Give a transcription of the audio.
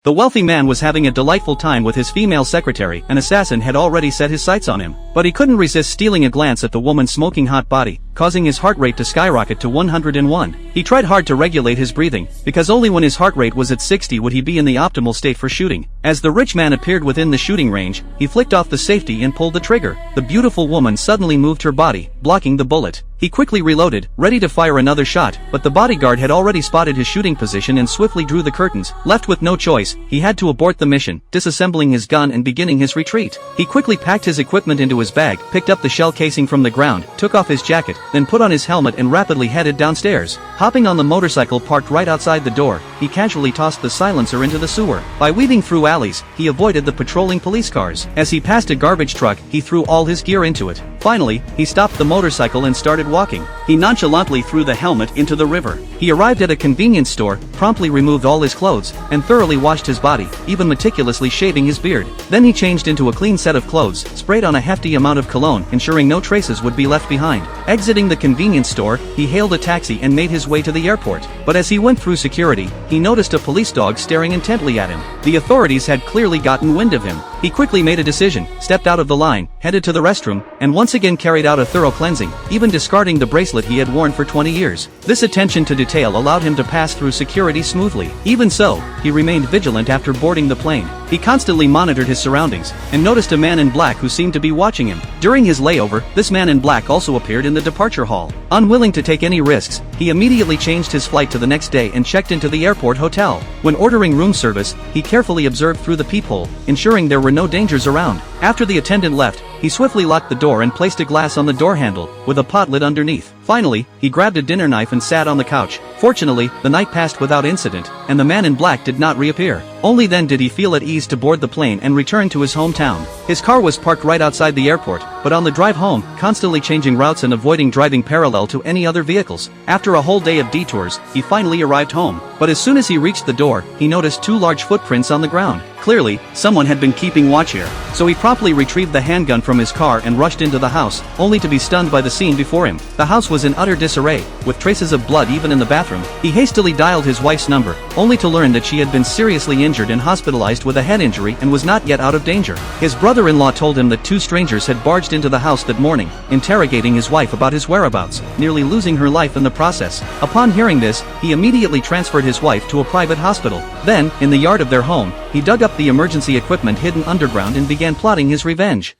The wealthy man was having a delightful time with his female secretary. An assassin had already set his sights on him, but he couldn't resist stealing a glance at the woman's smoking hot body, causing his heart rate to skyrocket to 101. He tried hard to regulate his breathing, because only when his heart rate was at 60 would he be in the optimal state for shooting. As the rich man appeared within the shooting range, he flicked off the safety and pulled the trigger. The beautiful woman suddenly moved her body, blocking the bullet. He quickly reloaded, ready to fire another shot, but the bodyguard had already spotted his shooting position and swiftly drew the curtains. Left with no choice, he had to abort the mission, disassembling his gun and beginning his retreat. He quickly packed his equipment into his bag, picked up the shell casing from the ground, took off his jacket, then put on his helmet and rapidly headed downstairs. Hopping on the motorcycle parked right outside the door, he casually tossed the silencer into the sewer. By weaving through alleys, he avoided the patrolling police cars. As he passed a garbage truck, he threw all his gear into it. Finally, he stopped the motorcycle and started walking. He nonchalantly threw the helmet into the river. He arrived at a convenience store, promptly removed all his clothes, and thoroughly washed his body, even meticulously shaving his beard. Then he changed into a clean set of clothes, sprayed on a hefty amount of cologne, ensuring no traces would be left behind. Exiting the convenience store, he hailed a taxi and made his way to the airport. But as he went through security, he noticed a police dog staring intently at him. The authorities had clearly gotten wind of him. He quickly made a decision, stepped out of the line, headed to the restroom, and once again carried out a thorough cleansing, even discarding the bracelet he had worn for 20 years. This attention to detail allowed him to pass through security smoothly. Even so, he remained vigilant after boarding the plane. He constantly monitored his surroundings, and noticed a man in black who seemed to be watching him. During his layover, this man in black also appeared in the departure hall. Unwilling to take any risks, he immediately changed his flight to the next day and checked into the airport hotel. When ordering room service, he carefully observed through the peephole, ensuring there were no dangers around. After the attendant left, he swiftly locked the door and placed a glass on the door handle, with a pot lid underneath. Finally, he grabbed a dinner knife and sat on the couch. Fortunately, the night passed without incident, and the man in black did not reappear. Only then did he feel at ease to board the plane and return to his hometown. His car was parked right outside the airport, but on the drive home, constantly changing routes and avoiding driving parallel to any other vehicles. After a whole day of detours, he finally arrived home. But as soon as he reached the door, he noticed two large footprints on the ground. Clearly, someone had been keeping watch here. So he promptly retrieved the handgun from his car and rushed into the house, only to be stunned by the scene before him. The house was in utter disarray, with traces of blood even in the bathroom. He hastily dialed his wife's number, only to learn that she had been seriously injured and hospitalized with a head injury and was not yet out of danger. His brother-in-law told him that two strangers had barged into the house that morning, interrogating his wife about his whereabouts, nearly losing her life in the process. Upon hearing this, he immediately transferred his wife to a private hospital. Then, in the yard of their home, he dug up the emergency equipment hidden underground and began plotting his revenge.